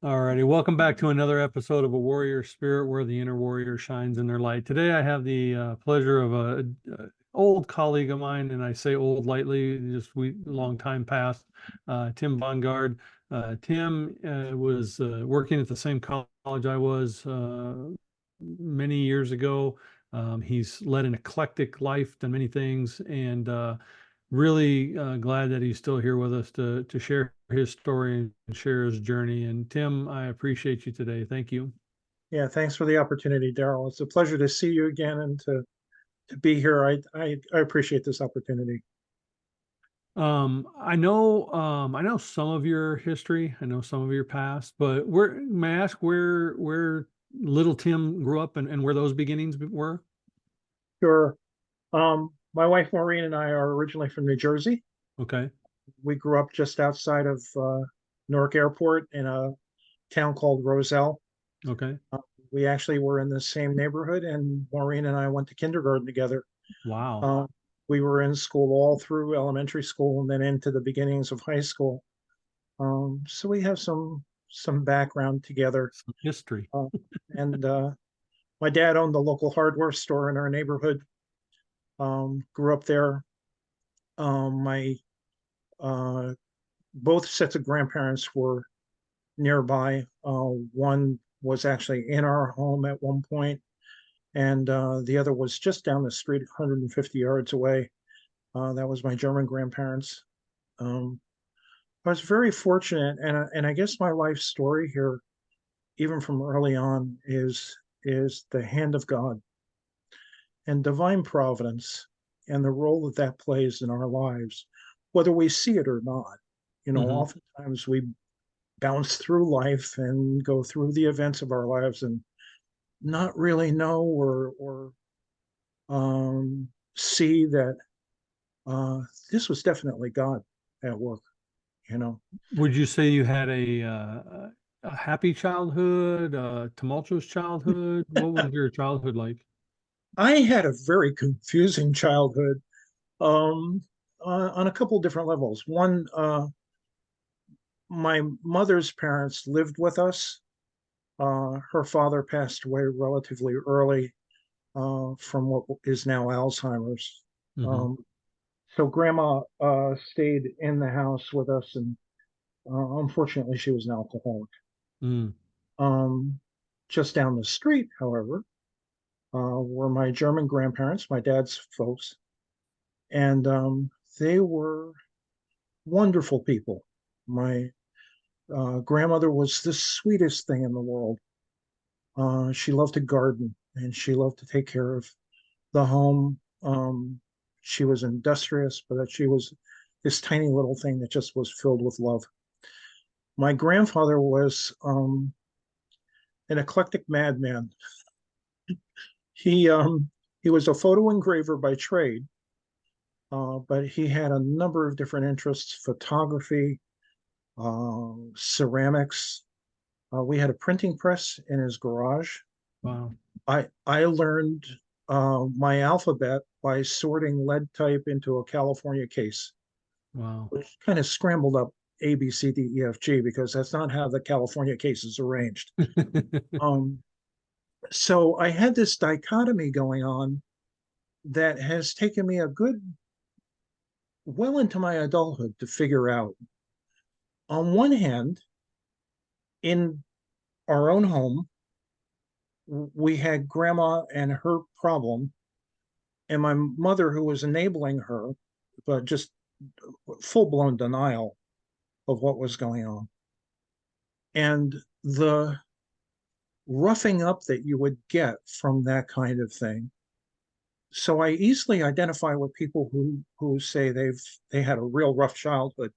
Alrighty, welcome back to another episode of A Warrior Spirit, where the inner warrior shines in their light. Today, I have the pleasure of a old colleague of mine, and I say old lightly, just we long time past, Tim Bongard. Tim was working at the same college I was many years ago. He's led an eclectic life, done many things, and really glad that he's still here with us to share his story and share his journey. And Tim, I appreciate you today. Thank you. Yeah, thanks for the opportunity, Daryl. It's a pleasure to see you again and to be here. I appreciate this opportunity. I know some of your history. I know some of your past, but where may I ask where little Tim grew up and where those beginnings were? Sure. My wife Maureen and I are originally from New Jersey. Okay. We grew up just outside of Newark Airport in a town called Roselle. Okay. Uh, we actually were in the same neighborhood, and Maureen and I went to kindergarten together. Wow. Uh, we were in school all through elementary school and then into the beginnings of high school. So we have some background together. Some history. Uh, and My dad owned the local hardware store in our neighborhood. Grew up there. My uh, Both sets of grandparents were nearby. One was actually in our home at one point, and the other was just down the street, 150 yards away. That was my German grandparents. Um, I was very fortunate, and I guess my life story here, even from early on, is the hand of God and divine providence and the role that that plays in our lives, whether we see it or not. Hmm. Oftentimes we bounce through life and go through the events of our lives and not really know or see that uh, this was definitely God at work. You know, Would you say you had a happy childhood, a tumultuous childhood? What was your childhood like? I had a very confusing childhood um, on a couple different levels. One, my mother's parents lived with us. Her father passed away relatively early from what is now Alzheimer's. Hmm. Um, so grandma stayed in the house with us, and unfortunately, she was an alcoholic. Mm. Um, just down the street, however, were my German grandparents, my dad's folks, and they were wonderful people. My grandmother was the sweetest thing in the world. She loved to garden and she loved to take care of the home. She was industrious, but she was this tiny little thing that just was filled with love. My grandfather was an eclectic madman. He um, he was a photo engraver by trade, but he had a number of different interests: photography, ceramics. We had a printing press in his garage. Wow. I learned my alphabet by sorting lead type into a California case, Wow. which kind of scrambled up A, B, C, D, E, F, G because that's not how the California case is arranged. Um, so I had this dichotomy going on that has taken me a good well into my adulthood to figure out. On one hand, in our own home, we had grandma and her problem, and my mother who was enabling her, but just full blown denial of what was going on. And the roughing up that you would get from that kind of thing. So I easily identify with people who say they had a real rough childhood,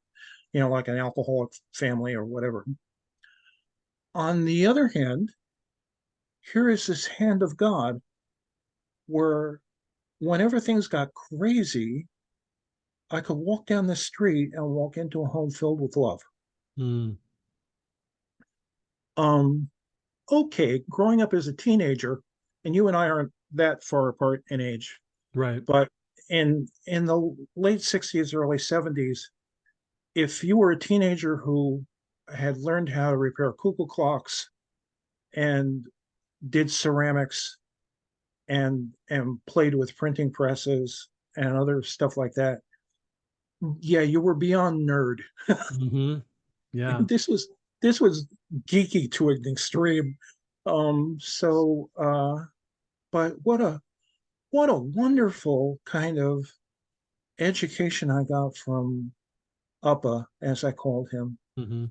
like an alcoholic family or whatever. On the other hand, here is this hand of God where whenever things got crazy, I could walk down the street and walk into a home filled with love. Mm. Um, okay, growing up as a teenager, and you and I aren't that far apart in age, Right. but in the late 60s, early 70s, if you were a teenager who had learned how to repair cuckoo clocks and did ceramics and played with printing presses and other stuff like that. Yeah, you were beyond nerd. Hmm. Yeah. This was geeky to an extreme. But what a wonderful kind of education I got from Uppa, as I called him. Hmm.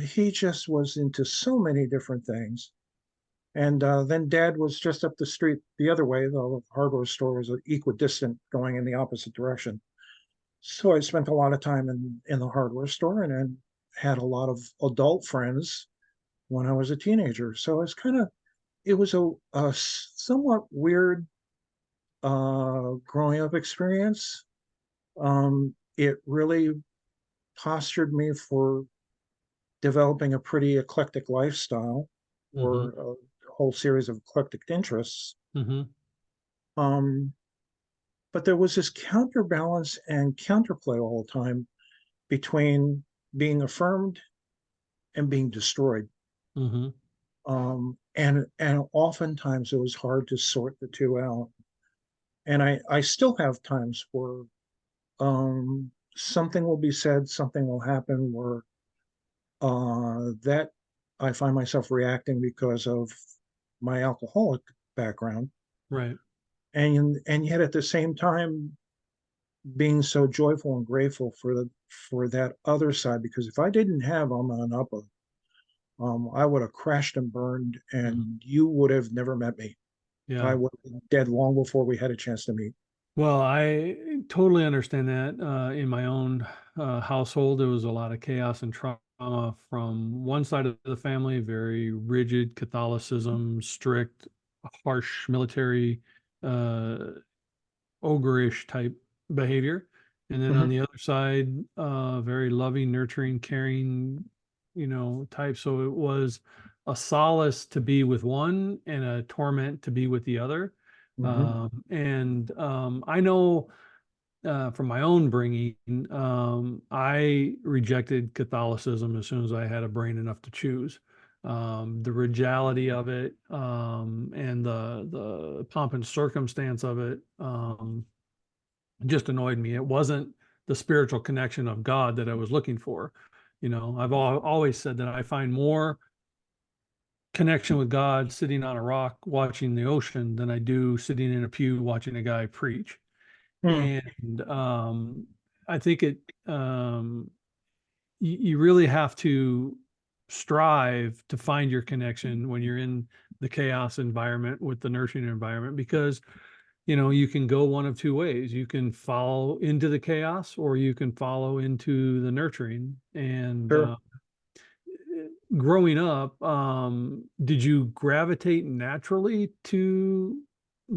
He just was into so many different things. And then Dad was just up the street the other way. The hardware store was equidistant, going in the opposite direction. So I spent a lot of time in the hardware store, and then had a lot of adult friends when I was a teenager. So it was a somewhat weird growing up experience. It really postured me for developing a pretty eclectic lifestyle, Hmm. or a whole series of eclectic interests. Hmm. Um, but there was this counterbalance and counterplay all the time between being affirmed and being destroyed. Hmm. And oftentimes it was hard to sort the two out. And I still have times where something will be said, something will happen where that I find myself reacting because of my alcoholic background, Right. and yet at the same time being so joyful and grateful for that other side. Because if I didn't have Alma and Uppa, I would have crashed and burned, Hmm. and you would have never met me. I Yeah. would have been dead long before we had a chance to meet. Well, I totally understand that. In my own household, there was a lot of chaos and trauma from one side of the family, very rigid Catholicism, strict, harsh military, uh, ogreish type behavior. And then on Mhm, the other side, very loving, nurturing, caring, type. So it was a solace to be with one and a torment to be with the other. mhm. And I know from my own bringing, I rejected Catholicism as soon as I had a brain enough to choose. The regality of it, and the pomp and circumstance of it, just annoyed me. It wasn't the spiritual connection of God that I was looking for. I've always said that I find more connection with God sitting on a rock watching the ocean than I do sitting in a pew watching a guy preach. Hmm. And I think you really have to strive to find your connection when you're in the chaos environment with the nurturing environment, because you can go one of two ways. You can follow into the chaos, or you can follow into the nurturing. And Sure. growing up, did you gravitate naturally to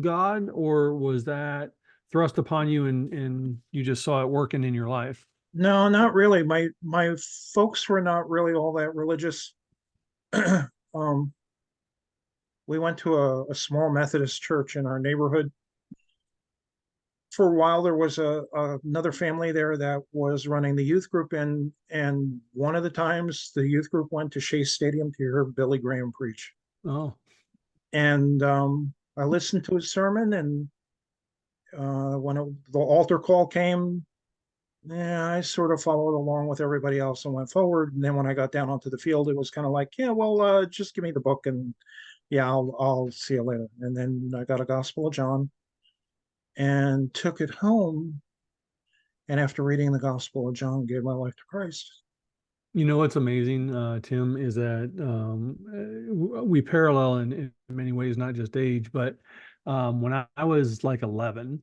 God, or was that thrust upon you and you just saw it working in your life? No, not really. My folks were not really all that religious. um, we went to a small Methodist church in our neighborhood. For a while, there was another family there that was running the youth group, and one of the times the youth group went to Shea Stadium to hear Billy Graham preach. Oh. And I listened to his sermon, and the altar call came, yeah, I sort of followed along with everybody else and went forward. And then when I got down onto the field, it was kind of like, yeah, well, just give me the book, and yeah, I'll see you later. And then I got a Gospel of John and took it home. And after reading the Gospel of John, gave my life to Christ. What's amazing, Tim, is that we parallel in many ways, not just age, but when I was like 11,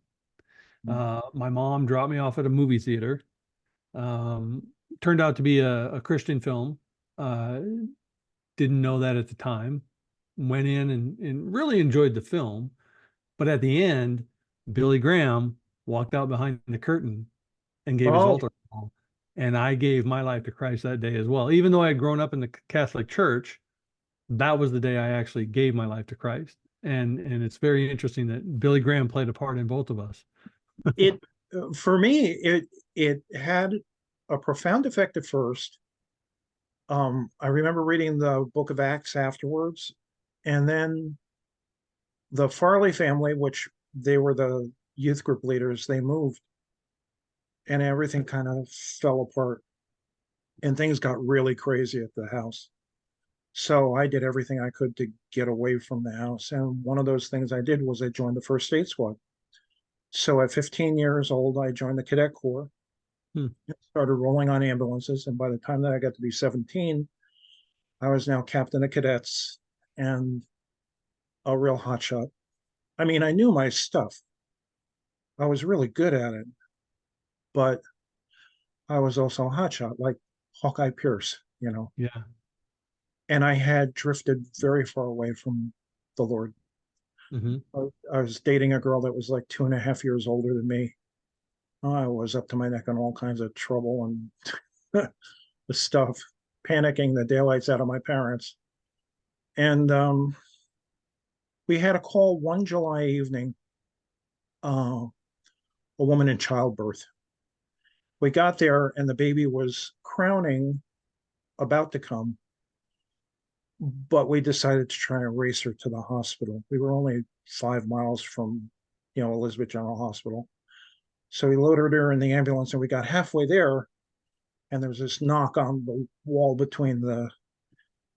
my mom dropped me off at a movie theater. Um, Turned out to be a Christian film. Uh, didn't know that at the time. Went in and really enjoyed the film. But at the end, Billy Graham walked out behind the curtain and gave his Oh, altar call. And I gave my life to Christ that day as well. Even though I had grown up in the Catholic Church, that was the day I actually gave my life to Christ. And it's very interesting that Billy Graham played a part in both of us. it for me, it had a profound effect at first, I remember reading the Book of Acts afterwards, and then the Farley family, which they were the youth group leaders, they moved, and everything kind of fell apart, and things got really crazy at the house. So I did everything I could to get away from the house, and one of those things I did was I joined the First Aid Squad. So at 15 years old, I joined the Cadet Corps Hmm. and started rolling on ambulances. And by the time that I got to be 17, I was now captain of cadets and a real hotshot. I mean, I knew my stuff. I was really good at it, but I was also a hotshot, like Hawkeye Pierce. Yeah. And I had drifted very far away from the Lord. Hmm. I was dating a girl that was like 2.5 years older than me. I was up to my neck in all kinds of trouble and the stuff, panicking the daylights out of my parents. And we had a call one July evening, a woman in childbirth. We got there and the baby was crowning, about to come, but we decided to try and race her to the hospital. We were only 5 miles from, Elizabeth General Hospital. So we loaded her in the ambulance and we got halfway there, and there was this knock on the wall between the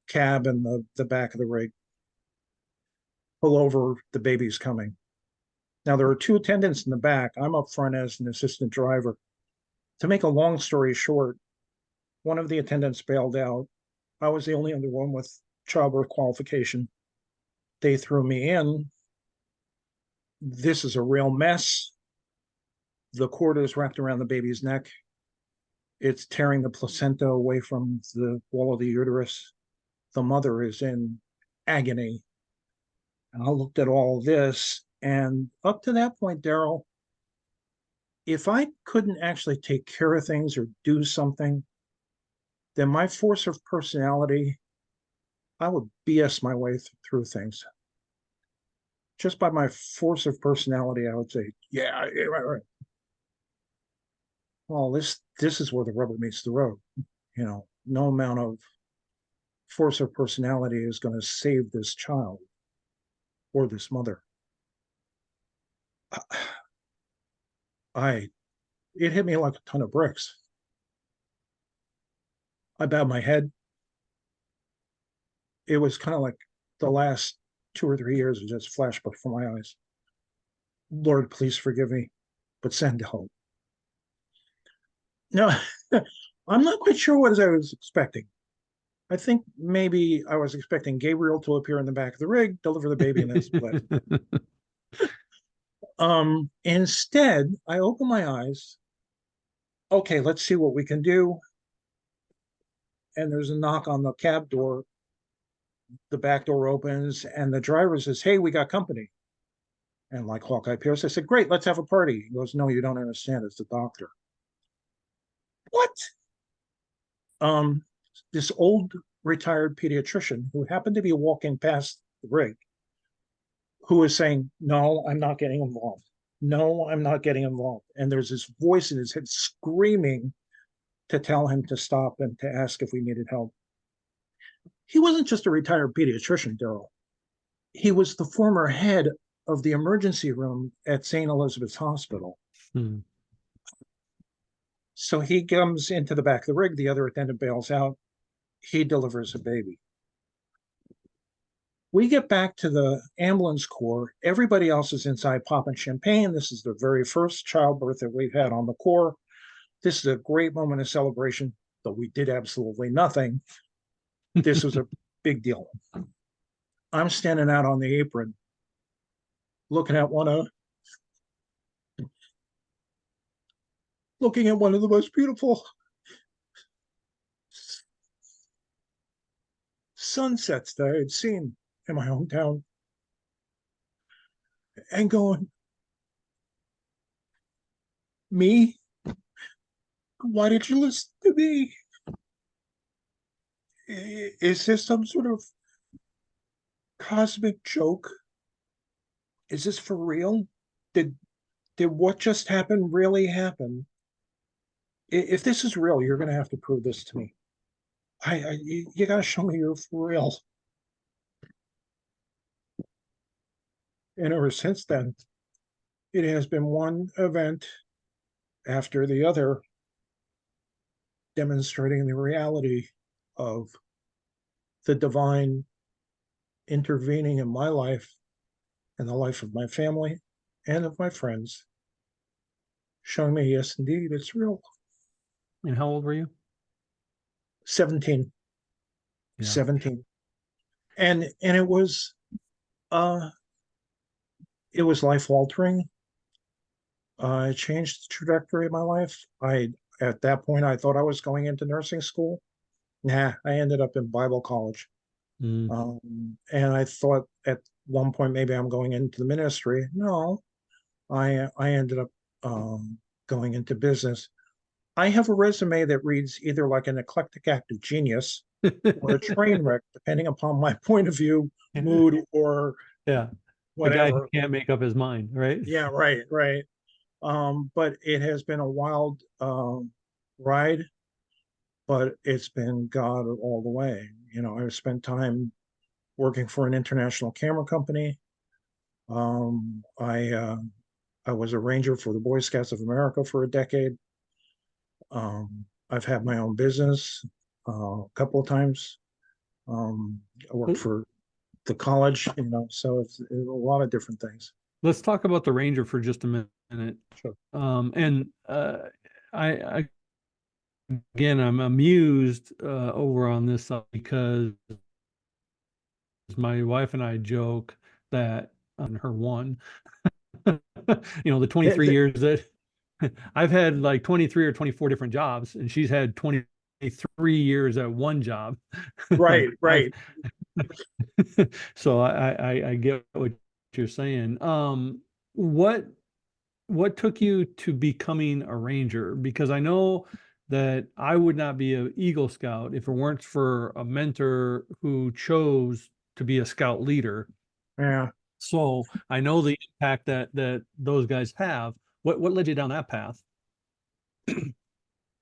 cab and the back of the rig. Pull over, the baby's coming. Now there are two attendants in the back. I'm up front as an assistant driver. To make a long story short, one of the attendants bailed out. I was the only other one with childbirth qualification. They threw me in. This is a real mess. The cord is wrapped around the baby's neck. It's tearing the placenta away from the wall of the uterus. The mother is in agony. And I looked at all this, and up to that point, Daryl, if I couldn't actually take care of things or do something, then my force of personality, I would BS my way through things. Just by my force of personality, I would say, yeah, yeah, right, right. Well, this is where the rubber meets the road. No amount of force of personality is going to save this child or this mother. I It hit me like a ton of bricks. I bowed my head. It was kind of like the last 2 or 3 years just flashed before my eyes. Lord, please forgive me, but send help. No, I'm not quite sure what I was expecting. I think maybe I was expecting Gabriel to appear in the back of the rig, deliver the baby, and then split. Instead, I open my eyes. Okay, let's see what we can do. And there's a knock on the cab door. The back door opens, and the driver says, "Hey, we got company." And like Hawkeye Pierce, I said, "Great, let's have a party." He goes, "No, you don't understand. It's the doctor." What? Um, this old retired pediatrician who happened to be walking past the rig, who was saying, "No, I'm not getting involved. No, I'm not getting involved." And there's this voice in his head screaming to tell him to stop and to ask if we needed help. He wasn't just a retired pediatrician, Daryl. He was the former head of the emergency room at St. Elizabeth's Hospital. Hmm. So he comes into the back of the rig. The other attendant bails out. He delivers a baby. We get back to the ambulance corps. Everybody else is inside popping champagne. This is the very first childbirth that we've had on the corps. This is a great moment of celebration, though we did absolutely nothing. This was a big deal. I'm standing out on the apron, looking at one of the most beautiful sunsets that I had seen in my hometown, and going, "Me? Why did you listen to me? Is this some sort of cosmic joke? Is this for real? Did did what just happened really happen? If this is real, you're going to have to prove this to me." you got to show me you're for real. And ever since then, it has been one event after the other demonstrating the reality of the divine intervening in my life and the life of my family and of my friends, showing me, yes, indeed, it's real. And how old were you? 17, Yeah. 17. And uh it was life altering. It changed the trajectory of my life. At that point I thought I was going into nursing school. Nah, I ended up in Bible college. Mm. And I thought at one point maybe I'm going into the ministry. No, I ended up going into business. I have a resume that reads either like an eclectic act of genius or a train wreck, depending upon my point of view, mood, or Yeah. The guy who whatever. can't make up his mind, right? Yeah, right, right. But it has been a wild ride, but it's been God all the way. I've spent time working for an international camera company. Um, I uh, I was a ranger for the Boy Scouts of America for a decade. I've had my own business a couple of times. I worked for the college, so it's a lot of different things. Let's talk about the Ranger for just a minute. Sure. And I again, I'm amused over on this side because my wife and I joke that on her one, the Yeah, 23 years that I've had like 23 or 24 different jobs, and she's had 23 years at one job. right, I've right. so I get what you're saying. What what took you to becoming a ranger? Because I know that I would not be an Eagle Scout if it weren't for a mentor who chose to be a scout leader. Yeah. So I know the impact that those guys have. What led you down that path?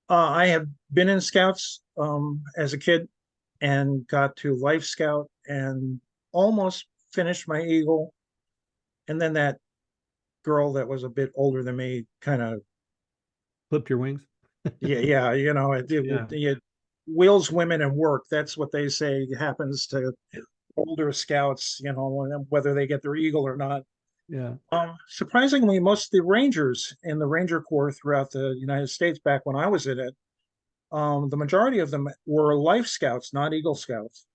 I have been in scouts as a kid and got to Life Scout and almost finished my Eagle. And then that girl that was a bit older than me kind of, Flipped your wings? yeah, yeah, Yeah, it wheels women and work. That's what they say happens to older scouts, whether they get their Eagle or not. yeah. Surprisingly, most of the Rangers in the Ranger Corps throughout the United States back when I was in it, the majority of them were Life Scouts, not Eagle Scouts.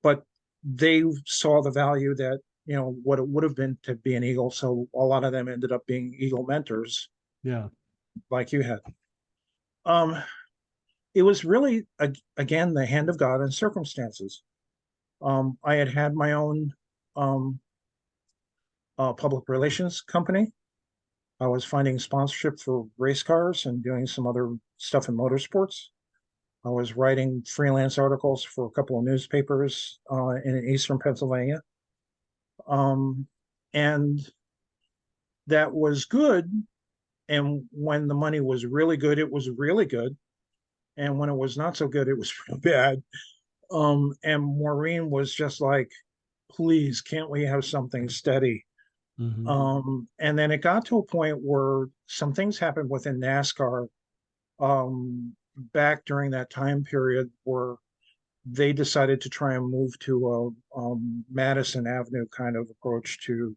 But they saw the value that, what it would have been to be an Eagle. So a lot of them ended up being Eagle mentors Yeah. like you had. Um, it was really, again, the hand of God and circumstances. I had my own um, public relations company. I was finding sponsorship for race cars and doing some other stuff in motorsports. I was writing freelance articles for a couple of newspapers in Eastern Pennsylvania. Um, and that was good. And when the money was really good, it was really good. And when it was not so good, it was real bad. And Maureen was just like, please, can't we have something steady? Hmm. And then it got to a point where some things happened within NASCAR back during that time period where they decided to try and move to a Madison Avenue kind of approach to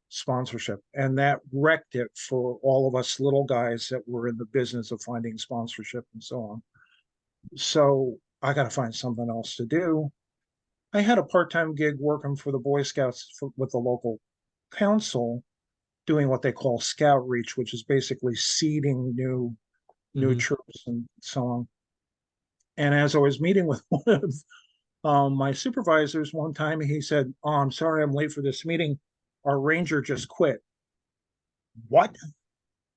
sponsorship. And that wrecked it for all of us little guys that were in the business of finding sponsorship and so on. So I got to find something else to do. I had a part-time gig working for the Boy Scouts with the local council, doing what they call scout reach, which is basically seeding new Hmm. troops and so on. And as I was meeting with one of my supervisors one time, he said, "Oh, I'm sorry, I'm late for this meeting. Our ranger just quit." What?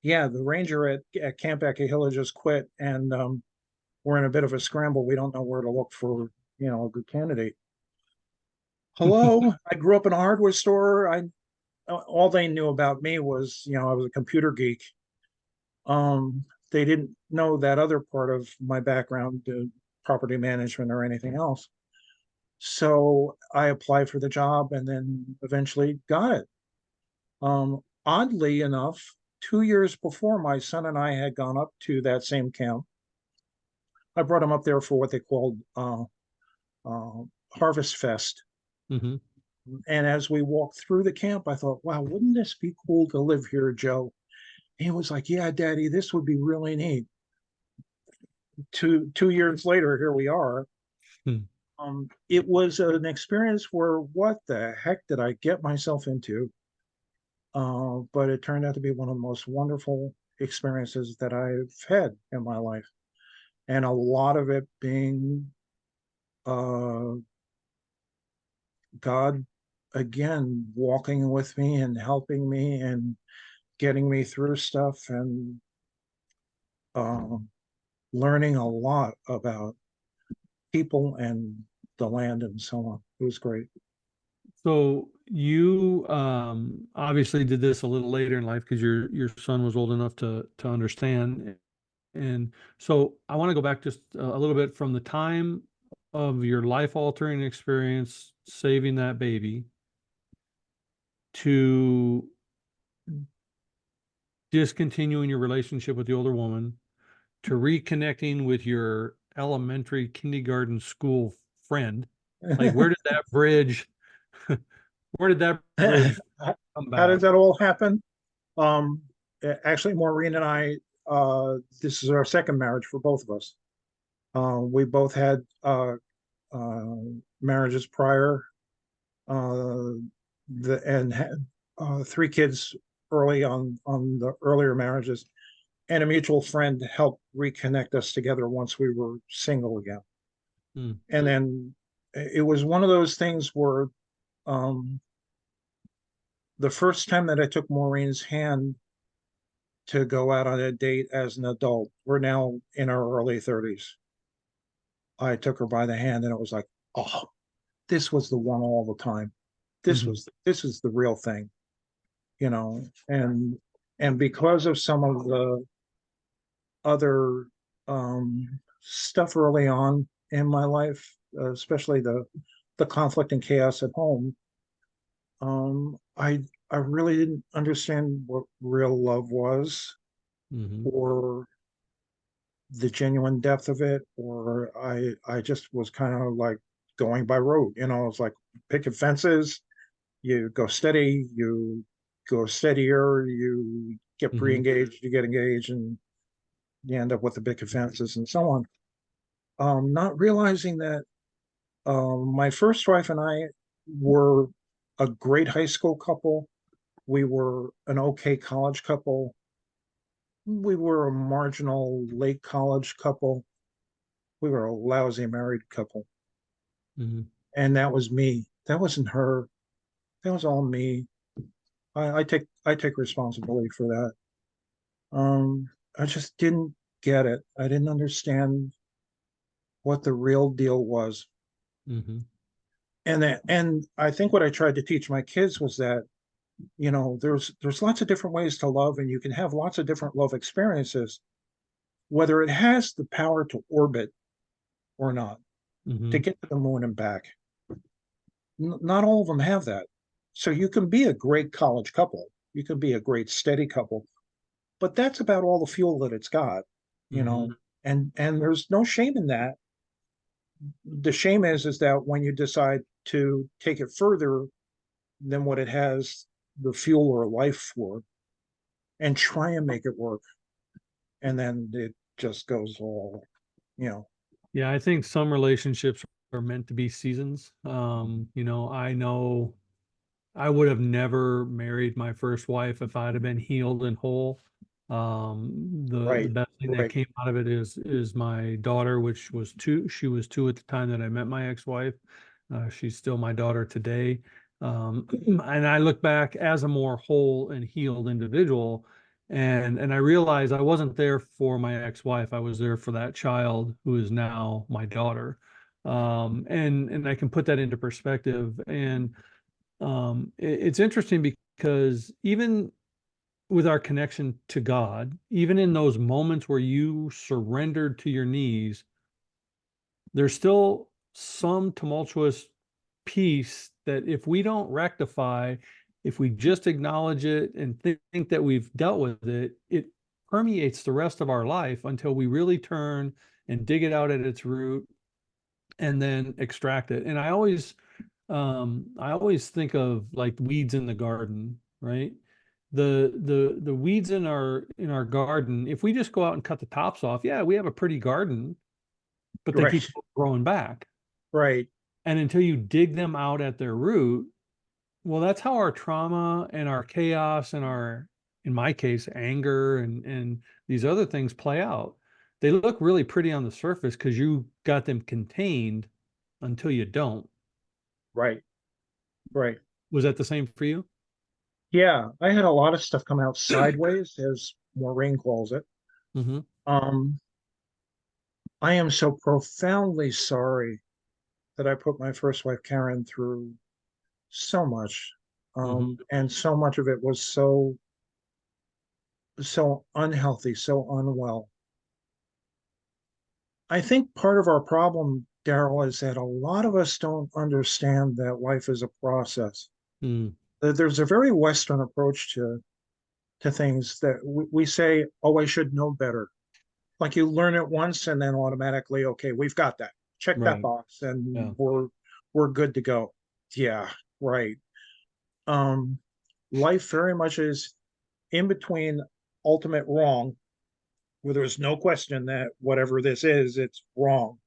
Yeah, the ranger at Camp Hill just quit, and we're in a bit of a scramble. We don't know where to look for, a good candidate. Hello, I grew up in a hardware store. I All they knew about me was, I was a computer geek. They didn't know that other part of my background. property management or anything else. So I applied for the job and then eventually got it. Oddly enough, 2 years before, my son and I had gone up to that same camp. I brought him up there for what they called uh, Harvest Fest. Hmm. And as we walked through the camp, I thought, wow, wouldn't this be cool to live here, Joe? And he was like, yeah, Daddy, this would be really neat. Two years later, here we are. Hmm. It was an experience where what the heck did I get myself into? But it turned out to be one of the most wonderful experiences that I've had in my life. And a lot of it being uh, God again walking with me and helping me and getting me through stuff and um, learning a lot about people and the land and so on. It was great. So you obviously did this a little later in life because your son was old enough to understand. And so I want to go back just a little bit from the time of your life altering experience, saving that baby, to discontinuing your relationship with the older woman, to reconnecting with your elementary kindergarten school friend. Like where did that bridge come How did back? that all happen? Um, Actually, Maureen and I, this is our second marriage for both of us. We both had uh, marriages prior, uh, and had three kids early on the earlier marriages, and a mutual friend helped reconnect us together once we were single again. Hmm. And then it was one of those things where um, the first time that I took Maureen's hand to go out on a date as an adult, we're now in our early 30s. I took her by the hand and it was like, oh, this was the one all the time. Mhm. This is the real thing, you know. And because of some of the other stuff early on in my life, especially the conflict and chaos at home, um, I I really didn't understand what real love was, Mhm. or the genuine depth of it, or I just was kind of like going by rote. It's like picket fences, you go steady, you go steadier, you get Mhm. pre-engaged, you get engaged, and you end up with the picket fences and so on. Not realizing that my first wife and I were a great high school couple. We were an okay college couple. We were a marginal late college couple. We were a lousy married couple. Mhm. And that was me. That wasn't her. That was all me. I take responsibility for that. I just didn't get it. I didn't understand what the real deal was. Mhm. And I think what I tried to teach my kids was that, there's lots of different ways to love, and you can have lots of different love experiences, whether it has the power to orbit or not, to Mhm. get to the moon and back. Not all of them have that. So you can be a great college couple, you can be a great steady couple, but that's about all the fuel that it's got, you Mhm. know. And there's no shame in that. The shame is that when you decide to take it further than what it has the fuel or life for, and try and make it work, and then it just goes all, you know. Yeah, I think some relationships are meant to be seasons. I know I would have never married my first wife if I'd have been healed and whole. The Right, best thing that right. came out of it is my daughter, which was two. She was two at the time that I met my ex-wife. She's still my daughter today. And I look back as a more whole and healed individual, and I realized I wasn't there for my ex-wife. I was there for that child who is now my daughter. And I can put that into perspective. And it's interesting because even with our connection to God, even in those moments where you surrendered to your knees, there's still some tumultuous piece that if we don't rectify, if we just acknowledge it and think that we've dealt with it, it permeates the rest of our life until we really turn and dig it out at its root and then extract it. And I always think of like weeds in the garden, right? The weeds in our garden, if we just go out and cut the tops off, yeah, we have a pretty garden, but they keep Right. growing back. Right. And until you dig them out at their root, well, that's how our trauma and our chaos and our, in my case, anger and these other things play out. They look really pretty on the surface because you got them contained until you don't. Right. Right. Was that the same for you? Yeah, I had a lot of stuff come out sideways, as Maureen calls it. Mm-hmm. Um, I am so profoundly sorry that I put my first wife Karen through so much. Mm-hmm. And so much of it was so unhealthy, so unwell. I think part of our problem, Daryl, is that a lot of us don't understand that life is a process. Mm, There's a very Western approach to things that we say, "Oh, I should know better." Like you learn it once, and then automatically, okay, we've got that. Check that right. box, and Yeah. we're good to go. Yeah, right. Um, Life very much is in between ultimate wrong, where there's no question that whatever this is, it's wrong,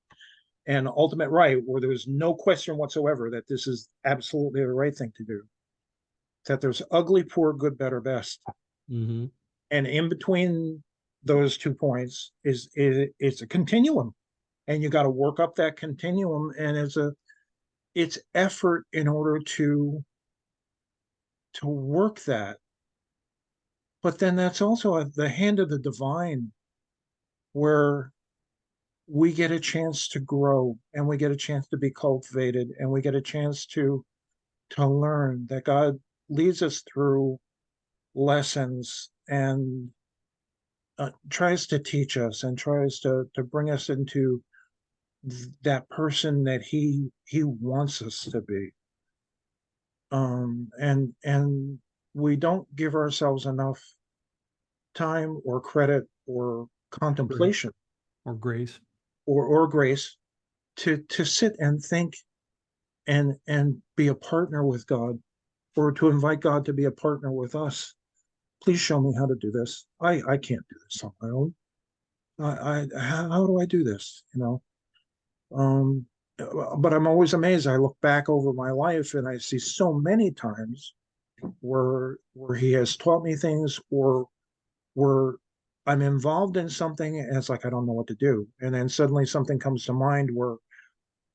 and ultimate right, where there's no question whatsoever that this is absolutely the right thing to do. That there's ugly, poor, good, better, best, Mm-hmm. and in between those 2 points is it's a continuum, and you got to work up that continuum, and it's effort in order to work that. But then that's also the hand of the divine, where we get a chance to grow, and we get a chance to be cultivated, and we get a chance to learn that God leads us through lessons, and tries to teach us, and tries to bring us into that person that he wants us to be. And we don't give ourselves enough time or credit or Right. contemplation Or grace. or grace to sit and think and be a partner with God, or to invite God to be a partner with us. Please show me how to do this. I can't do this on my own. How do I do this? Um, but I'm always amazed. I look back over my life and I see so many times where he has taught me things, or where I'm involved in something and it's like I don't know what to do. And then suddenly something comes to mind where,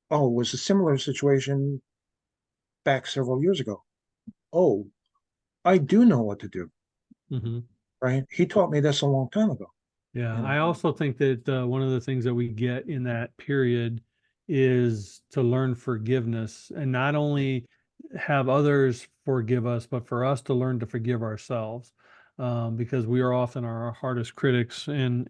oh, it was a similar situation back several years ago. Oh, I do know what to do, Mm-hmm. right? He taught me this a long time ago, Yeah, you I know. also think that one of the things that we get in that period is to learn forgiveness and not only have others forgive us, but for us to learn to forgive ourselves, because we are often our hardest critics and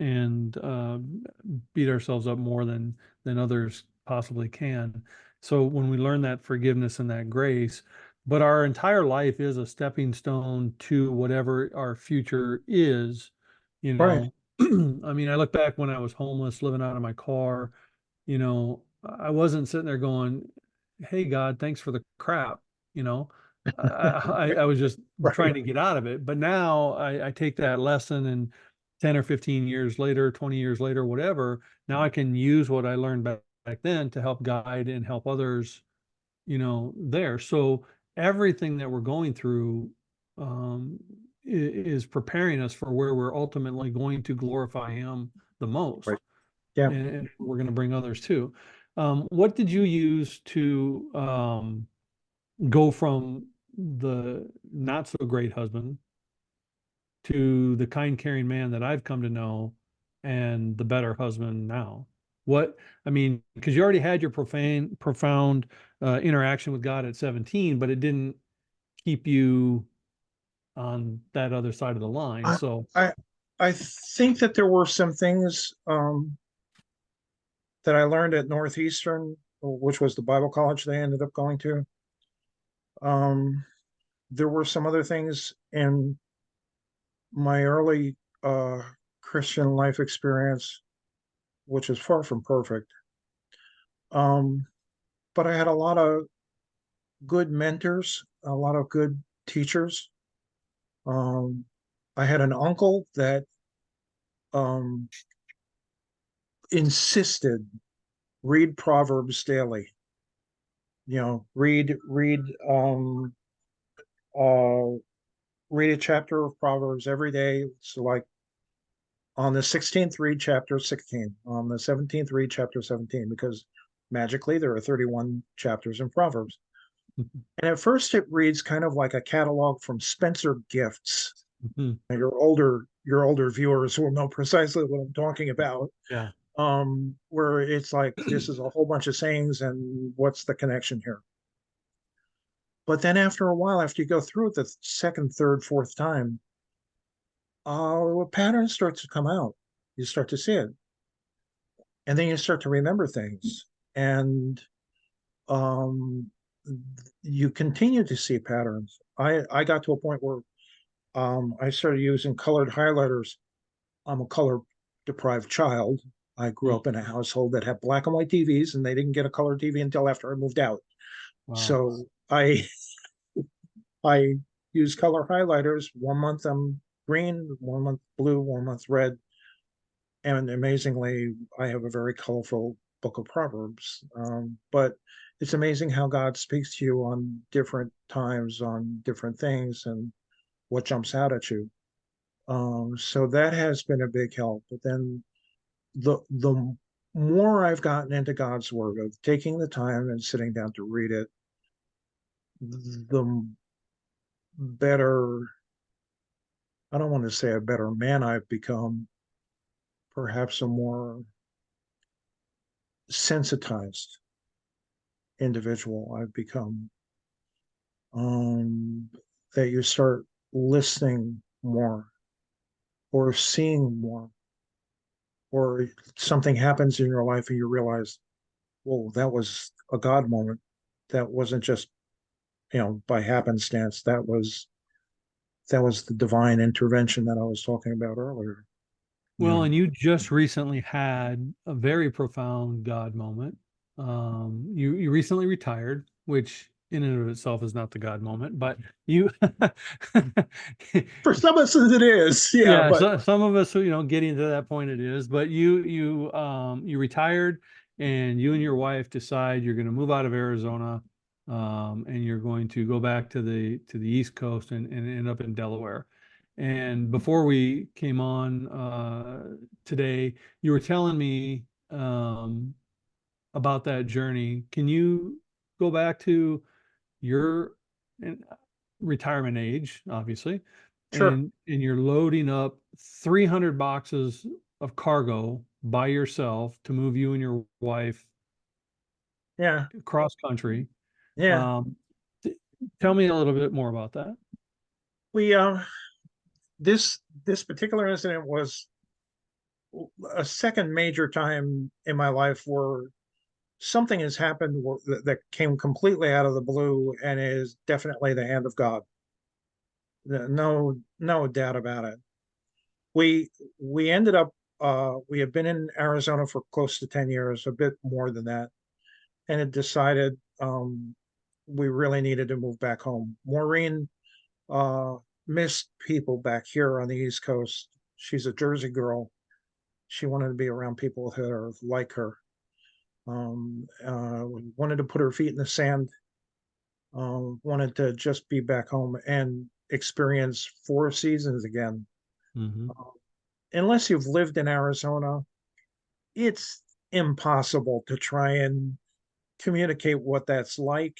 beat ourselves up more than others possibly can. So when we learn that forgiveness and that grace, but our entire life is a stepping stone to whatever our future is, you Right. know. I mean, I look back when I was homeless, living out of my car, I wasn't sitting there going, "Hey God, thanks for the crap," you know. I was just trying Right. to get out of it. But now I take that lesson and 10 or 15 years later, 20 years later, whatever, now I can use what I learned back then to help guide and help others, there. So everything that we're going through um, is preparing us for where we're ultimately going to glorify Him the Right. most, Yeah. and we're going to bring others too. What did you use to go from the not so great husband to the kind, caring man that I've come to know and the better husband now? I mean, because you already had your profound interaction with God at 17, but it didn't keep you on that other side of the line. I So, I I think that there were some things, that I learned at Northeastern, which was the Bible college they ended up going to. Um, there were some other things in my early Christian life experience, which is far from perfect. Um, but I had a lot of good mentors, a lot of good teachers. Um, I had an uncle that um, insisted read Proverbs daily. Uh, read a chapter of Proverbs every day. So like on the 16th, read chapter 16. On the 17th, read chapter 17, because magically there are 31 chapters in Proverbs. And at first it reads kind of like a catalog from Spencer Gifts. Mhm. Your older viewers will know precisely what I'm talking about. Yeah. Where it's like this is a whole bunch of sayings and what's the connection here? But then after a while, after you go through it the second, third, fourth time, a pattern starts to come out. You start to see it. And then you start to remember things. And um, you continue to see patterns. I got to a point where I started using colored highlighters. I'm a color deprived child. I grew Mm. up in a household that had black and white TVs, and they didn't get a color TV until after I moved out. Wow. So I use color highlighters. 1 month I'm green, 1 month blue, 1 month red, and amazingly, I have a very colorful book of Proverbs. But it's amazing how God speaks to you on different times, on different things, and what jumps out at you. So that has been a big help. But then the more I've gotten into God's Word, of taking the time and sitting down to read it, the better, I don't want to say a better man I've become, perhaps a more sensitized individual I've become. um, that you start listening more or seeing more, or something happens in your life and you realize, well, that was a God moment. That wasn't just, by happenstance. That was the divine intervention that I was talking about earlier. Well, Yeah. and you just recently had a very profound God moment. You recently retired, which in and of itself is not the God moment, but you For some of us it is, yeah, yeah, but so some of us, getting to that point it is, but you retired and you and your wife decide you're going to move out of Arizona, and you're going to go back to the East Coast and end up in Delaware. And before we came on today, you were telling me about that journey. Can you go back to your and retirement age, obviously, sure. and you're loading up 300 boxes of cargo by yourself to move you and your wife Yeah, cross country. yeah. Um, t- Tell me a little bit more about that. We this particular incident was a second major time in my life where something has happened that came completely out of the blue and is definitely the hand of God. No doubt about it. We we ended up we had been in Arizona for close to 10 years, a bit more than that, and had decided we really needed to move back home. Maureen uh, missed people back here on the East Coast. She's a Jersey girl. She wanted to be around people that are like her. Wanted to put her feet in the sand, wanted to just be back home and experience four seasons again. Hmm. Uh, Unless you've lived in Arizona, it's impossible to try and communicate what that's like.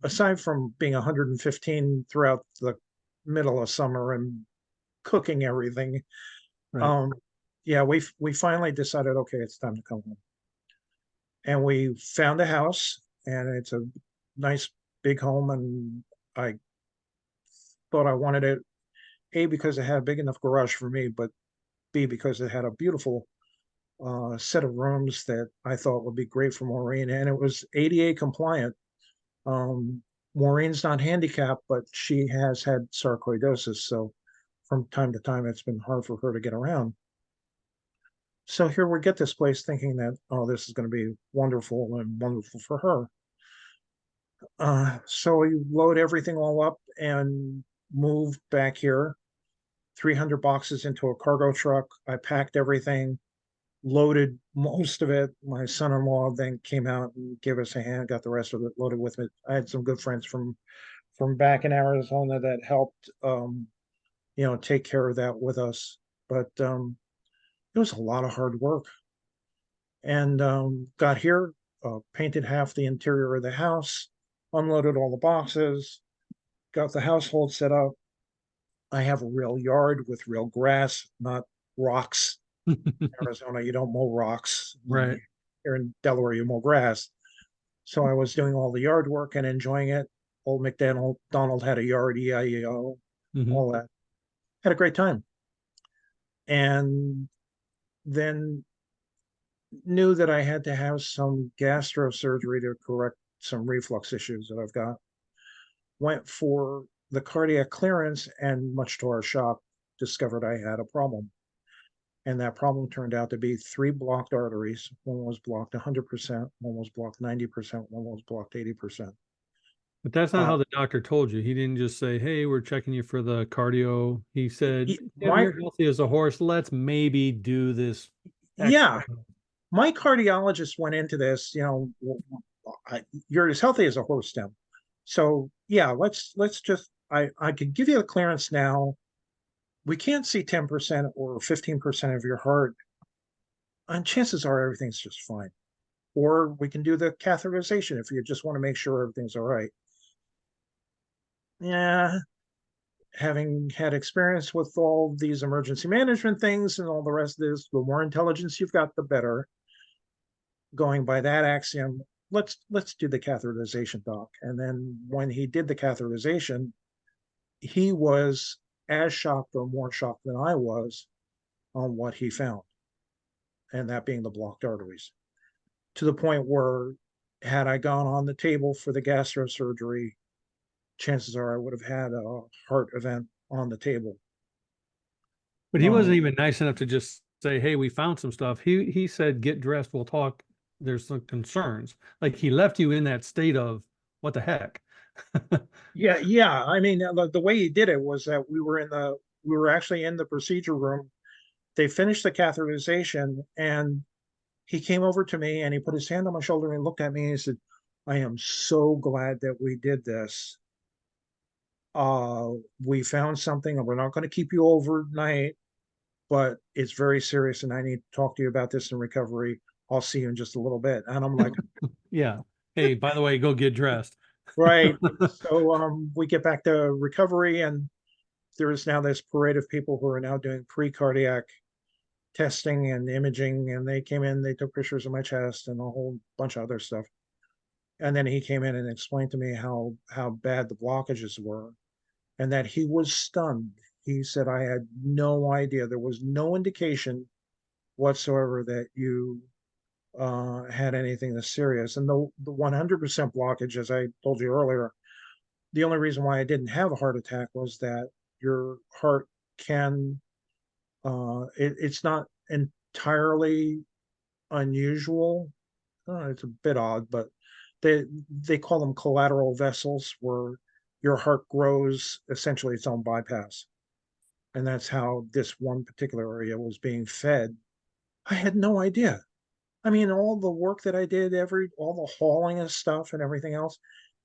Aside from being 115 throughout the middle of summer and cooking everything, Right. um, yeah, we finally decided, okay, it's time to come home, and we found a house, and it's a nice big home, and I thought I wanted it, A, because it had a big enough garage for me, but B, because it had a beautiful set of rooms that I thought would be great for Maureen, and it was ADA compliant. Um, Maureen's not handicapped, but she has had sarcoidosis, so from time to time it's been hard for her to get around. So here we get this place thinking that, oh, this is going to be wonderful and wonderful for her. So we load everything all up and move back here, 300 boxes into a cargo truck. I packed everything, loaded most of it. My son-in-law then came out and gave us a hand, got the rest of it loaded with it. I had some good friends from back in Arizona that helped, take care of that with us. But it was a lot of hard work. And got here, painted half the interior of the house, unloaded all the boxes, got the household set up. I have a real yard with real grass, not rocks. Arizona, you don't mow rocks. Right. Here in Delaware, you mow grass. So I was doing all the yard work and enjoying it. Old McDonald Donald had a yard, EIEO, Hmm. all that. Had a great time. And then knew that I had to have some gastro surgery to correct some reflux issues that I've got. Went for the cardiac clearance and, much to our shock, discovered I had a problem. And that problem turned out to be 3 blocked arteries. One was blocked 100%, one was blocked 90%, one was blocked 80%. But that's not Uh, how the doctor told you. He didn't just say, "Hey, we're checking you for the cardio." He said, "Tim, my you're healthy as a horse. Let's maybe do this Yeah, extra." my cardiologist went into this. You're as healthy as a horse, Tim. So yeah, let's just I could give you the clearance now. We can't see 10% or 15% of your heart, and chances are everything's just fine. Or we can do the catheterization if you just want to make sure everything's all right. Yeah, having had experience with all these emergency management things and all the rest of this, the more intelligence you've got, the better. Going by that axiom, let's do the catheterization, doc. And then when he did the catheterization, he was as shocked or more shocked than I was on what he found, and that being the blocked arteries, to the point where, had I gone on the table for the gastrosurgery, chances are I would have had a heart event on the table. But he wasn't Um, even nice enough to just say, "Hey, we found some stuff." He said, "Get dressed. We'll talk. There's some concerns." Like he left you in that state of what the heck. yeah, yeah. I mean, the way he did it was that we were actually in the procedure room. They finished the catheterization, and he came over to me and he put his hand on my shoulder and looked at me and he said, "I am so glad that we did this. Uh, we found something, and we're not going to keep you overnight, but it's very serious, and I need to talk to you about this in recovery. I'll see you in just a little bit." And I'm like, Yeah. Hey, by the way, go get dressed. right. So we get back to recovery, and there is now this parade of people who are now doing pre-cardiac testing and imaging, and they came in, they took pictures of my chest and a whole bunch of other stuff. And then he came in and explained to me how bad the blockages were, and that he was stunned. He said, "I had no idea. There was no indication whatsoever that you had anything this serious." And the 100% blockage, as I told you earlier, the only reason why I didn't have a heart attack was that your heart can, it's not entirely unusual. It's a bit odd, but they call them collateral vessels, where your heart grows essentially its own bypass. And that's how this one particular area was being fed. I had no idea. I mean, all the work that I did, all the hauling of stuff and everything else,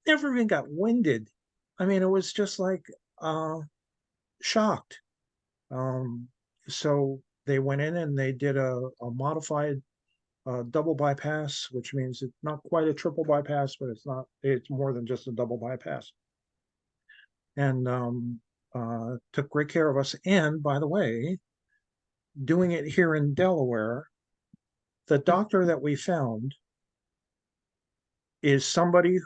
never even got winded. I mean, it was just like uh shocked. Um, so they went in and they did a modified double bypass, which means it's not quite a triple bypass, but it's more than just a double bypass. And took great care of us. And by the way, doing it here in Delaware, the doctor that we found is somebody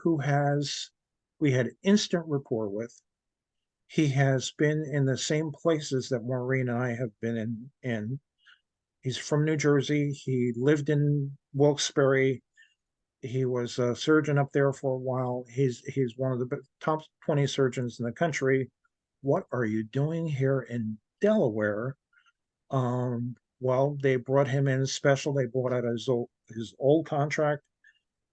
we had instant rapport with. He has been in the same places that Maureen and I have been in. He's from New Jersey. He lived in Wilkes-Barre. He was a surgeon up there for a while. He's one of the top 20 surgeons in the country. What are you doing here in Delaware? Well, they brought him in special. They brought out his old contract,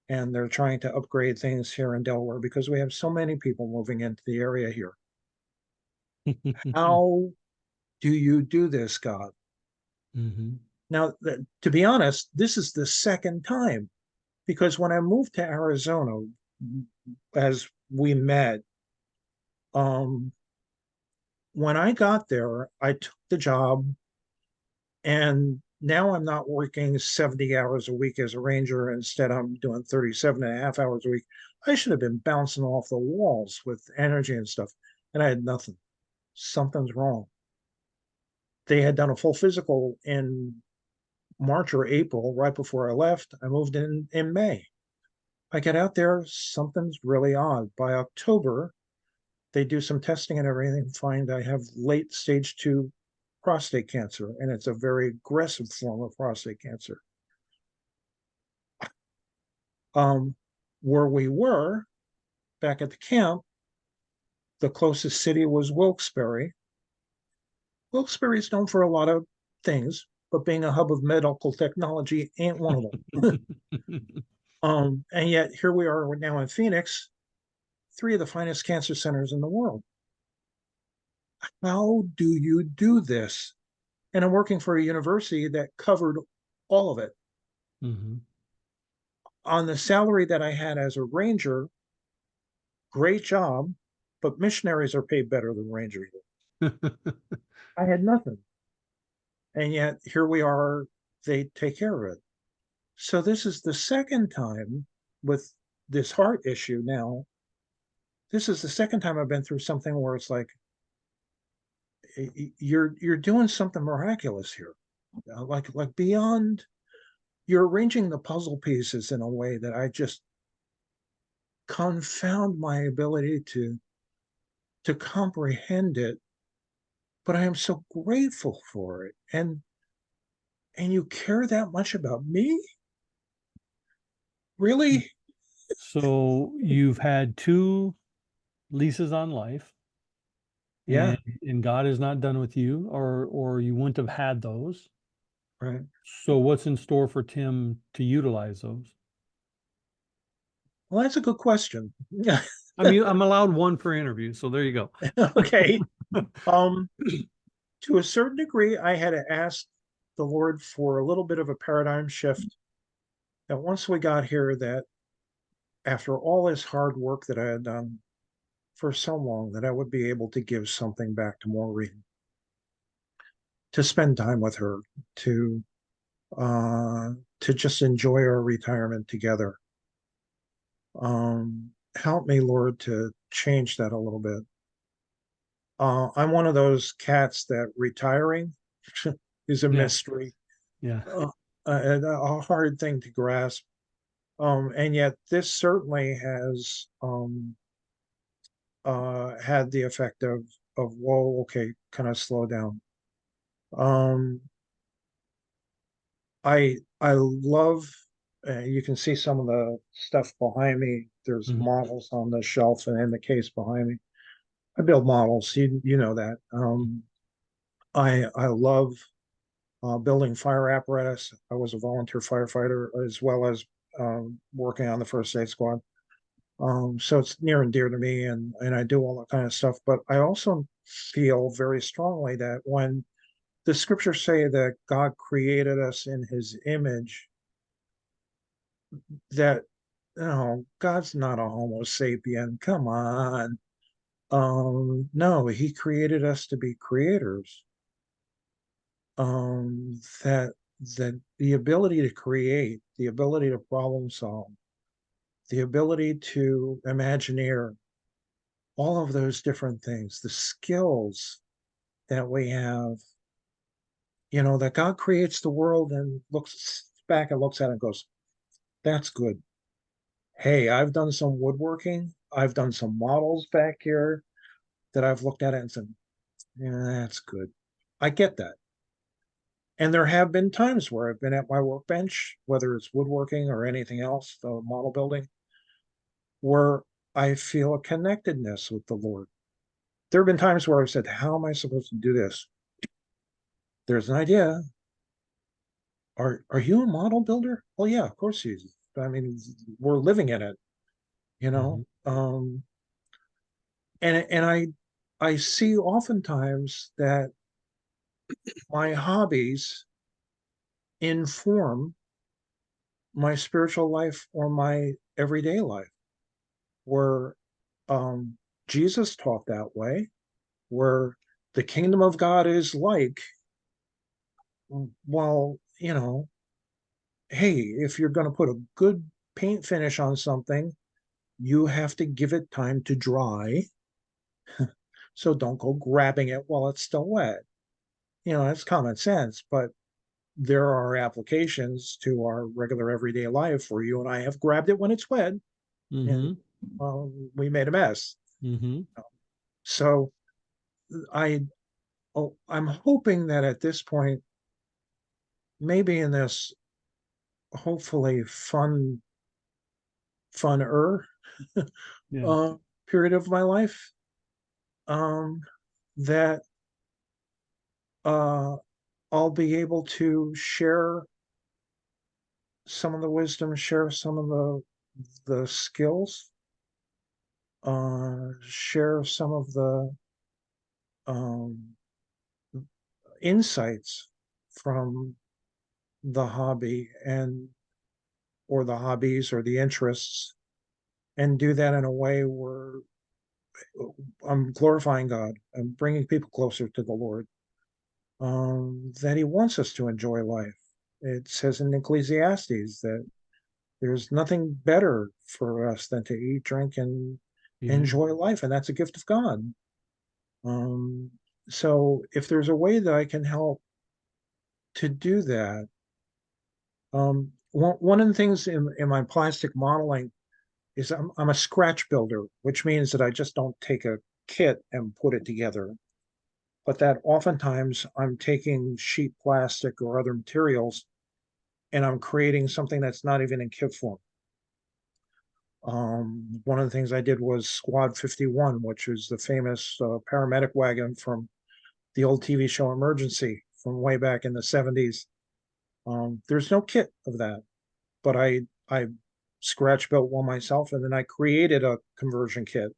and they're trying to upgrade things here in Delaware because we have so many people moving into the area here. How do you do this, God? Mhm. Now, to be honest, this is the second time because when I moved to Arizona, as we met, um, when I got there, I took the job, and now I'm not working 70 hours a week as a ranger. Instead, I'm doing 37 and a half hours a week. I should have been bouncing off the walls with energy and stuff, and I had nothing. Something's wrong. They had done a full physical in March or April, right before I left. I moved in May. I get out there, something's really odd. By October, they do some testing and everything, find I have late stage 2 prostate cancer, and it's a very aggressive form of prostate cancer. Um, where we were back at the camp, the closest city was Wilkes-Barre. Wilkes-Barre is known for a lot of things, but being a hub of medical technology ain't one of them. And yet here we are now in Phoenix, 3 of the finest cancer centers in the world. How do you do this? And I'm working for a university that covered all of it. Mhm. On the salary that I had as a ranger, great job, but missionaries are paid better than rangers. I had nothing. And yet here we are, they take care of it. So this is the second time with this heart issue now. This is the second time I've been through something where it's like you're doing something miraculous here. Like beyond, you're arranging the puzzle pieces in a way that I just confound my ability to comprehend it, but I am so grateful for it. And you care that much about me? Really? So you've had two leases on life, Yeah, and God is not done with you, or you wouldn't have had those. right. So what's in store for Tim to utilize those? Well, that's a good question. I mean, I'm allowed one per interview, so there you go. Okay. Um, to a certain degree, I had to ask the Lord for a little bit of a paradigm shift. That once we got here, that after all this hard work that I had done for so long, that I would be able to give something back to Maureen, to spend time with her, to uh, to just enjoy our retirement together. Help me, Lord, to change that a little bit. I'm one of those cats that retiring is a Yeah, mystery, yeah. uh, a hard thing to grasp. And yet this certainly has had the effect of whoa, okay, kind of slow down. Um, I love. You can see some of the stuff behind me. There's Mhm. models on the shelf and in the case behind me. I build models. You know that. I love building fire apparatus. I was a volunteer firefighter as well as working on the first aid squad. So it's near and dear to me, and I do all that kind of stuff. But I also feel very strongly that when the scriptures say that God created us in His image, that God's not a Homo sapien. Come on. No, He created us to be creators. That the ability to create, the ability to problem solve, the ability to imagineer, all of those different things, the skills that we have, that God creates the world and looks back and looks at it and goes, that's good. Hey, I've done some woodworking. I've done some models back here that I've looked at it and said, yeah, that's good. I get that. And there have been times where I've been at my workbench, whether it's woodworking or anything else, the model building, where I feel a connectedness with the Lord. There have been times where I've said, how am I supposed to do this? There's an idea. Are you a model builder? Well, yeah, of course he is. I mean, we're living in it, you Hmm. know. And I see oftentimes that my hobbies inform my spiritual life or my everyday life, where um, Jesus taught that way, where the kingdom of God is like, well, hey, if you're going to put a good paint finish on something, you have to give it time to dry. So don't go grabbing it while it's still wet. That's common sense, but there are applications to our regular everyday life where you and I have grabbed it when it's wet and Hmm. we made a mess. Hmm. So I, I'm hoping that at this point, maybe in this hopefully funner Yeah. uh, period of my life, um, that uh, I'll be able to share some of the wisdom, share some of the skills, share some of the um, insights from the hobby and or the hobbies or the interests, and do that in a way where I'm glorifying God. I'm bringing people closer to the Lord. That He wants us to enjoy life. It says in Ecclesiastes that there's nothing better for us than to eat, drink, and Yeah. enjoy life, and that's a gift of God. Um, so if there's a way that I can help to do that, one of the things in my plastic modeling is I'm a scratch builder, which means that I just don't take a kit and put it together, but that oftentimes I'm taking sheet plastic or other materials and I'm creating something that's not even in kit form. One of the things I did was Squad 51, which is the famous paramedic wagon from the old TV show Emergency from way back in the 70s. There's no kit of that, but I scratch built one myself, and then I created a conversion kit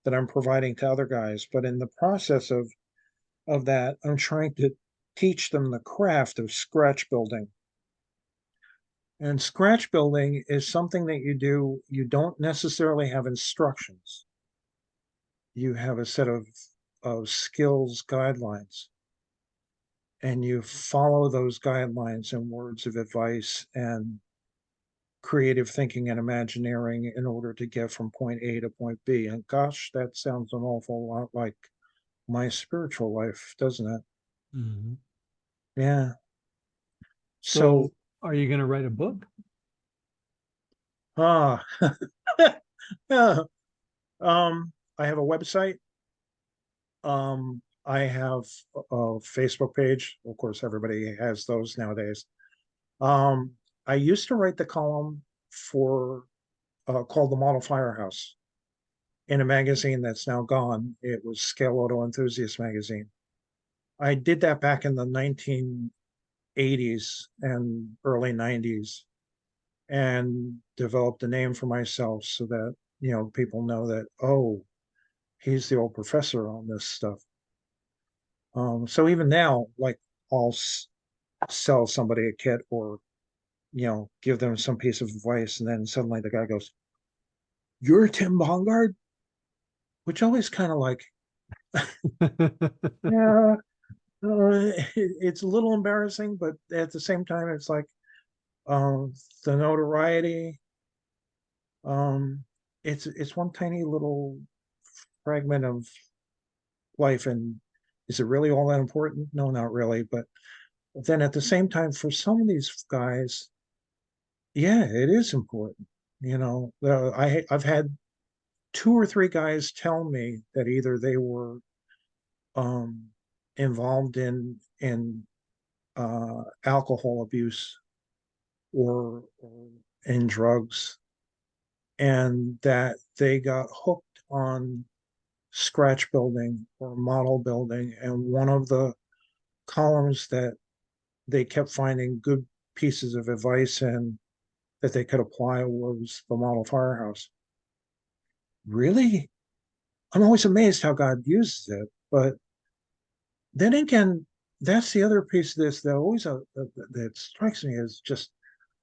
that I'm providing to other guys. But in the process of that, I'm trying to teach them the craft of scratch building. And scratch building is something that you do, you don't necessarily have instructions. You have a set of skills guidelines, and you follow those guidelines and words of advice and creative thinking and imagineering in order to get from point A to point B. And gosh, that sounds an awful lot like my spiritual life, doesn't it? Hmm. Yeah. So, So, are you going to write a book? ah, yeah. I have a website. I have a Facebook page. Of course, everybody has those nowadays. Um, I used to write the column for called the Model Firehouse in a magazine that's now gone. It was Scale Auto Enthusiast magazine. I did that back in the 1980s and early 90s and developed a name for myself so that, people know that, oh, he's the old professor on this stuff. So even now, like I'll sell somebody a kit or, give them some piece of advice. And then suddenly the guy goes, "You're Tim Bongard," which always kind of like, yeah, it's a little embarrassing, but at the same time, it's like the notoriety. Um, it's one tiny little fragment of life, and is it really all that important? No, not really. But then at the same time, for some of these guys, yeah, it is important. I've had two or three guys tell me that either they were um, involved in alcohol abuse or in drugs, and that they got hooked on scratch building or model building. And one of the columns that they kept finding good pieces of advice in that they could apply was the model firehouse. Really? I'm always amazed how God uses it. But then again, that's the other piece of this that always that strikes me as just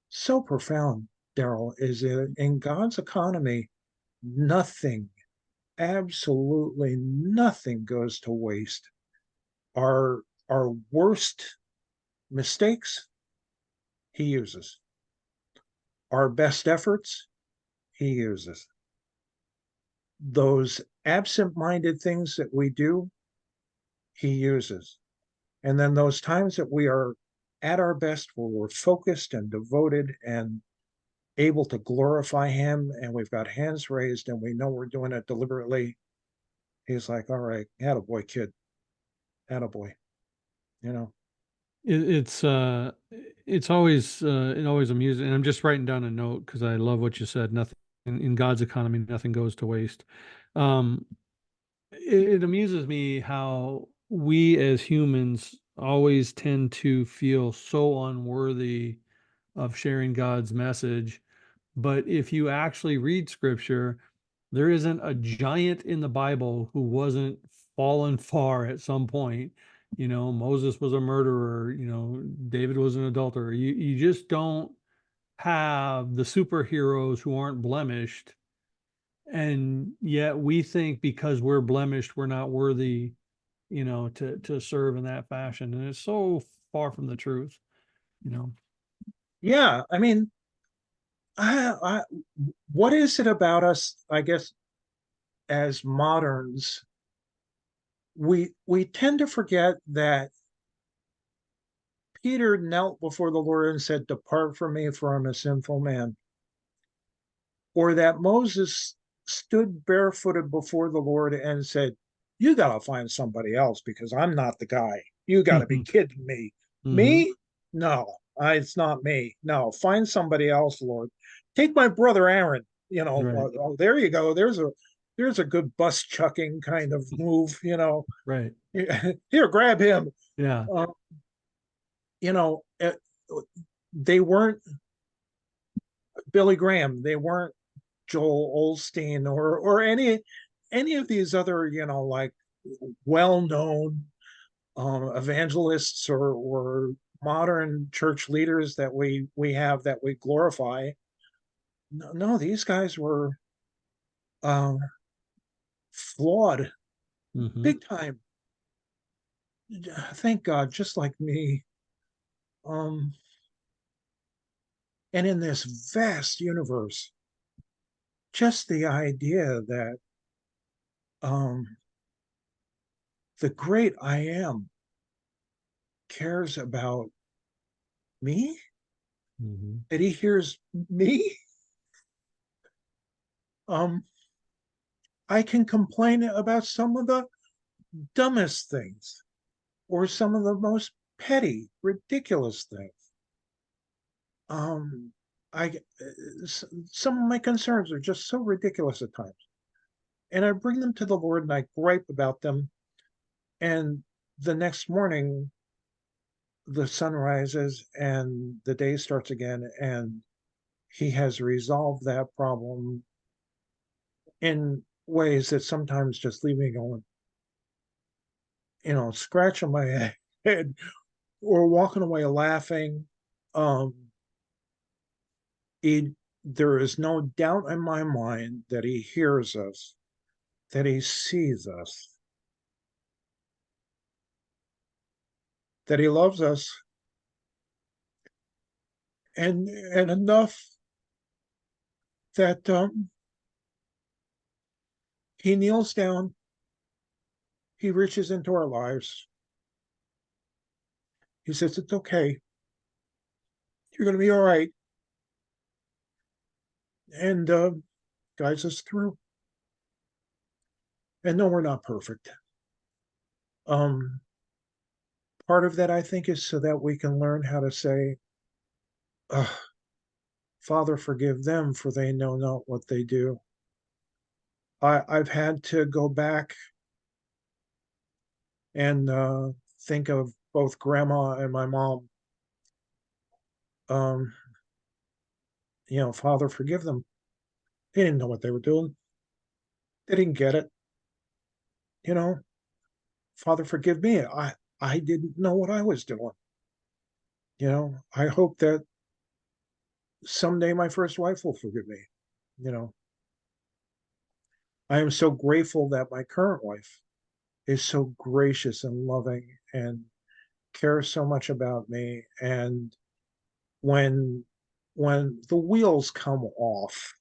so profound, Daryl, is that in God's economy, nothing, absolutely nothing goes to waste. Our worst mistakes, he uses. Our best efforts, he uses. Those absent-minded things that we do, he uses. And then those times that we are at our best, where we're focused and devoted and able to glorify him, and we've got hands raised and we know we're doing it deliberately, he's like, all right, attaboy, kid, attaboy, you know. It's always it always amusing. And I'm just writing down a note because I love what you said. Nothing in God's economy, nothing goes to waste. Um, it amuses me how we as humans always tend to feel so unworthy of sharing God's message. But if you actually read scripture, there isn't a giant in the Bible who wasn't fallen far at some point. You know, Moses was a murderer, you know, David was an adulterer. You just don't have the superheroes who aren't blemished. And yet we think because we're blemished, we're not worthy, you know, to serve in that fashion. And it's so far from the truth, you know. Yeah, I mean, I what is it about us, I guess, as moderns? We tend to forget that Peter knelt before the Lord and said, "Depart from me, for I'm a sinful man." Or that Moses stood barefooted before the Lord and said, "You got to find somebody else because I'm not the guy. You got to be Hmm. kidding me. Hmm. Me? No, it's not me. No, find somebody else, Lord. Take my brother Aaron. You know, Right. oh, there you go. There's a good bus chucking kind of move. You know, Right. here, grab him. Yeah. Uh, you know, they weren't Billy Graham. They weren't Joel Olstein or any of these other, you know, like well-known evangelists or modern church leaders that we have that we glorify. No, no, these guys were um, flawed Hmm. big time. Thank God, just like me. Um, and in this vast universe, just the idea that um, the great I am cares about me, Hmm. that he hears me. Um, I can complain about some of the dumbest things or some of the most petty, ridiculous things. Um, I some of my concerns are just so ridiculous at times, and I bring them to the Lord and I gripe about them. And the next morning, the sun rises and the day starts again, and He has resolved that problem in ways that sometimes just leave me going, you know, scratching my head or walking away laughing. Um, he, there is no doubt in my mind that he hears us, that he sees us, that he loves us, and enough that he kneels down, he reaches into our lives, he says, "It's okay, you're going to be all right," and guides us through. And no, we're not perfect. Um, part of that, I think, is so that we can learn how to say, "Ugh, Father, forgive them, for they know not what they do." I've had to go back and think of both grandma and my mom. Um, Father, forgive them. They didn't know what they were doing. They didn't get it. You know, Father, forgive me. I didn't know what I was doing. I hope that someday my first wife will forgive me. You know, I am so grateful that my current wife is so gracious and loving and cares so much about me. And when when the wheels come off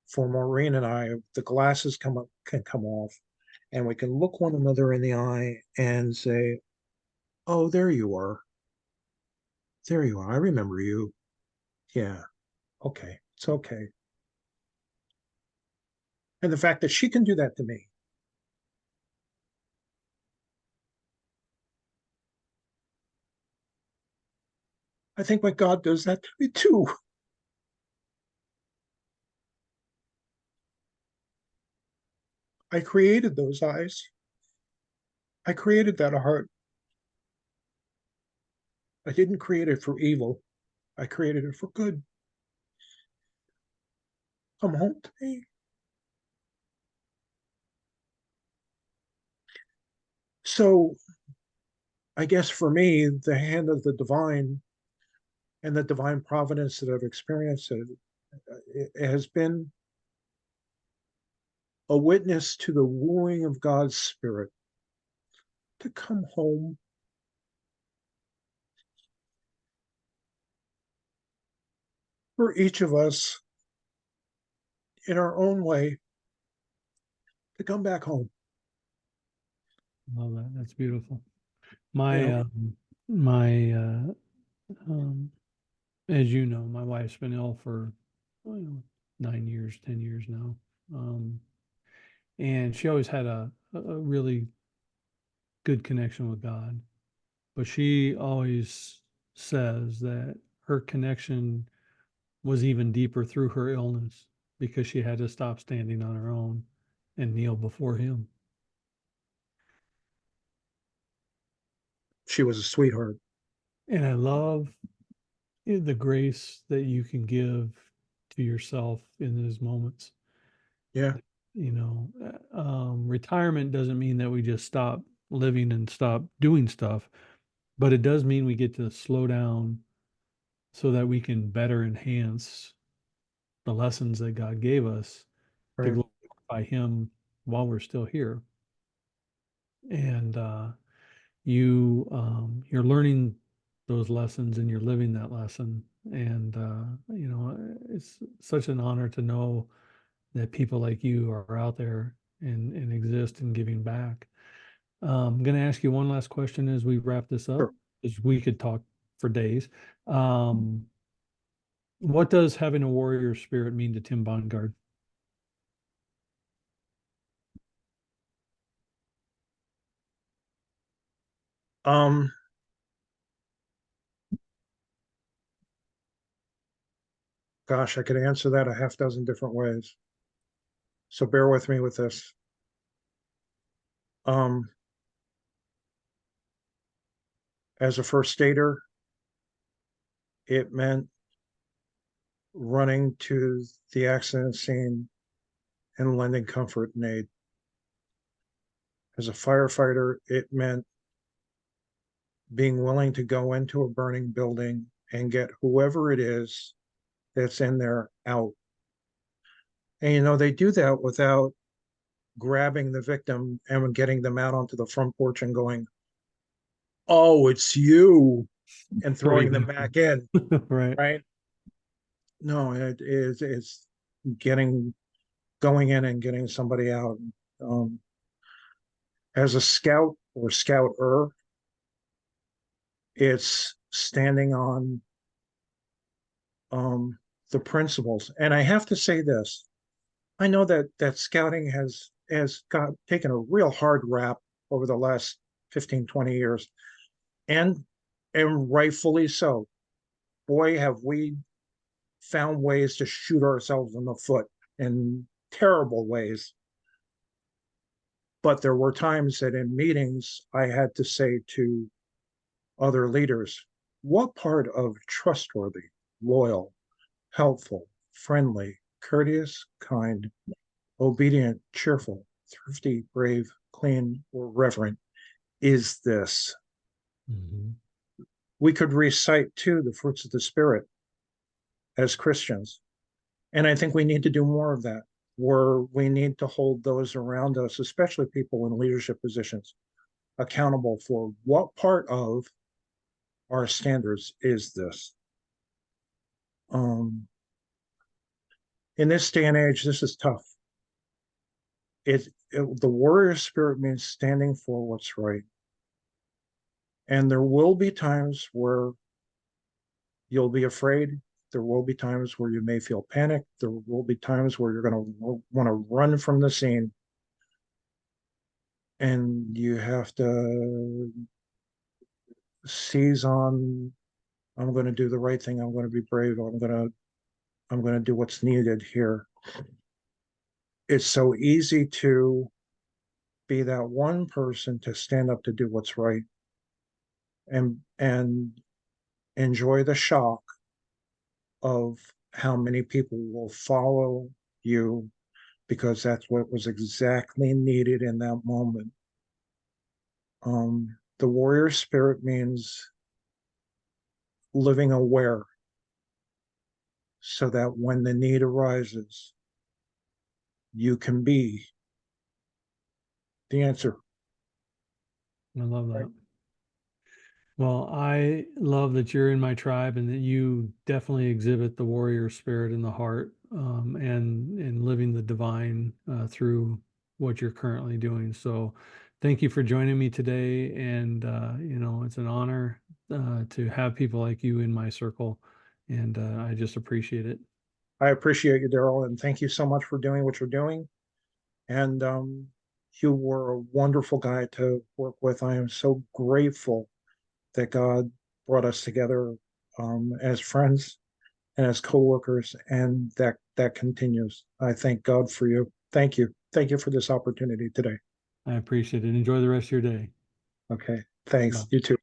for Maureen and I, the glasses can come off, and we can look one another in the eye and say, "Oh, there you are. There you are. I remember you. Yeah, okay, it's okay." And the fact that she can do that to me, I think my God does that to me too. I created those eyes. I created that heart. I didn't create it for evil. I created it for good. Come home to me. So I guess for me, the hand of the divine and the divine providence that I've experienced, it has been a witness to the wooing of God's spirit to come home for each of us in our own way to come back home. Love that. That's beautiful. You My know, my um, as you know, my wife's been ill for, well, 9 years, 10 years now, um, and she always had a really good connection with God. But she always says that her connection was even deeper through her illness because she had to stop standing on her own and kneel before Him. she was a sweetheart. And I love the grace that you can give to yourself in those moments. Yeah, Retirement doesn't mean that we just stop living and stop doing stuff, but it does mean we get to slow down so that we can better enhance the lessons that God gave us to right. glorify Him while we're still here. And you're learning those lessons and you're living that lesson. And it's such an honor to know that people like you are out there and exist and giving back. I'm going to ask you one last question as we wrap this up, Sure. because we could talk for days. Um, what does having a warrior spirit mean to Tim Bongard? Um, Gosh, I could answer that a half dozen different ways. So bear with me with this. Um, as a first stater, it meant running to the accident scene and lending comfort and aid. As a firefighter, it meant being willing to go into a burning building and get whoever it is that's in there out. And they do that without grabbing the victim and getting them out onto the front porch and going, "Oh, it's you," and throwing them Brave. back in, Right. right? No, it's getting going in and getting somebody out. Um, as a scout or scouter, it's standing on the principles. And I have to say this: I know that scouting has got taken a real hard rap over the last 15, 20 years. and rightfully so. Boy, have we found ways to shoot ourselves in the foot in terrible ways. But there were times that in meetings I had to say to other leaders, what part of trustworthy, loyal, helpful, friendly, courteous, kind, obedient, cheerful, thrifty, brave, clean, or reverent is this? Mhm. We could recite too the fruits of the Spirit as Christians. And I think we need to do more of that, where we need to hold those around us, especially people in leadership positions, accountable for what part of our standards is this. Um, in this day and age, this is tough. The warrior spirit means standing for what's right. And there will be times where you'll be afraid. There will be times where you may feel panic. There will be times where you're going to want to run from the scene. And you have to seize on, I'm going to do the right thing. I'm going to be brave. I'm going to do what's needed here. It's so easy to be that one person to stand up to do what's right and enjoy the shock of how many people will follow you because that's what was exactly needed in that moment. The warrior spirit means living aware so that when the need arises, you can be the answer. I love Right. that. Well, I love that you're in my tribe and that you definitely exhibit the warrior spirit in the heart, and living the divine through what you're currently doing. So, thank you for joining me today. And it's an honor to have people like you in my circle, and I just appreciate it. I appreciate you, Daryl, and thank you so much for doing what you're doing. And you were a wonderful guy to work with. I am so grateful that God brought us together as friends and as coworkers, and that continues. I thank God for you. Thank you for this opportunity today. I appreciate it. Enjoy the rest of your day. Okay, thanks. Bye. You too.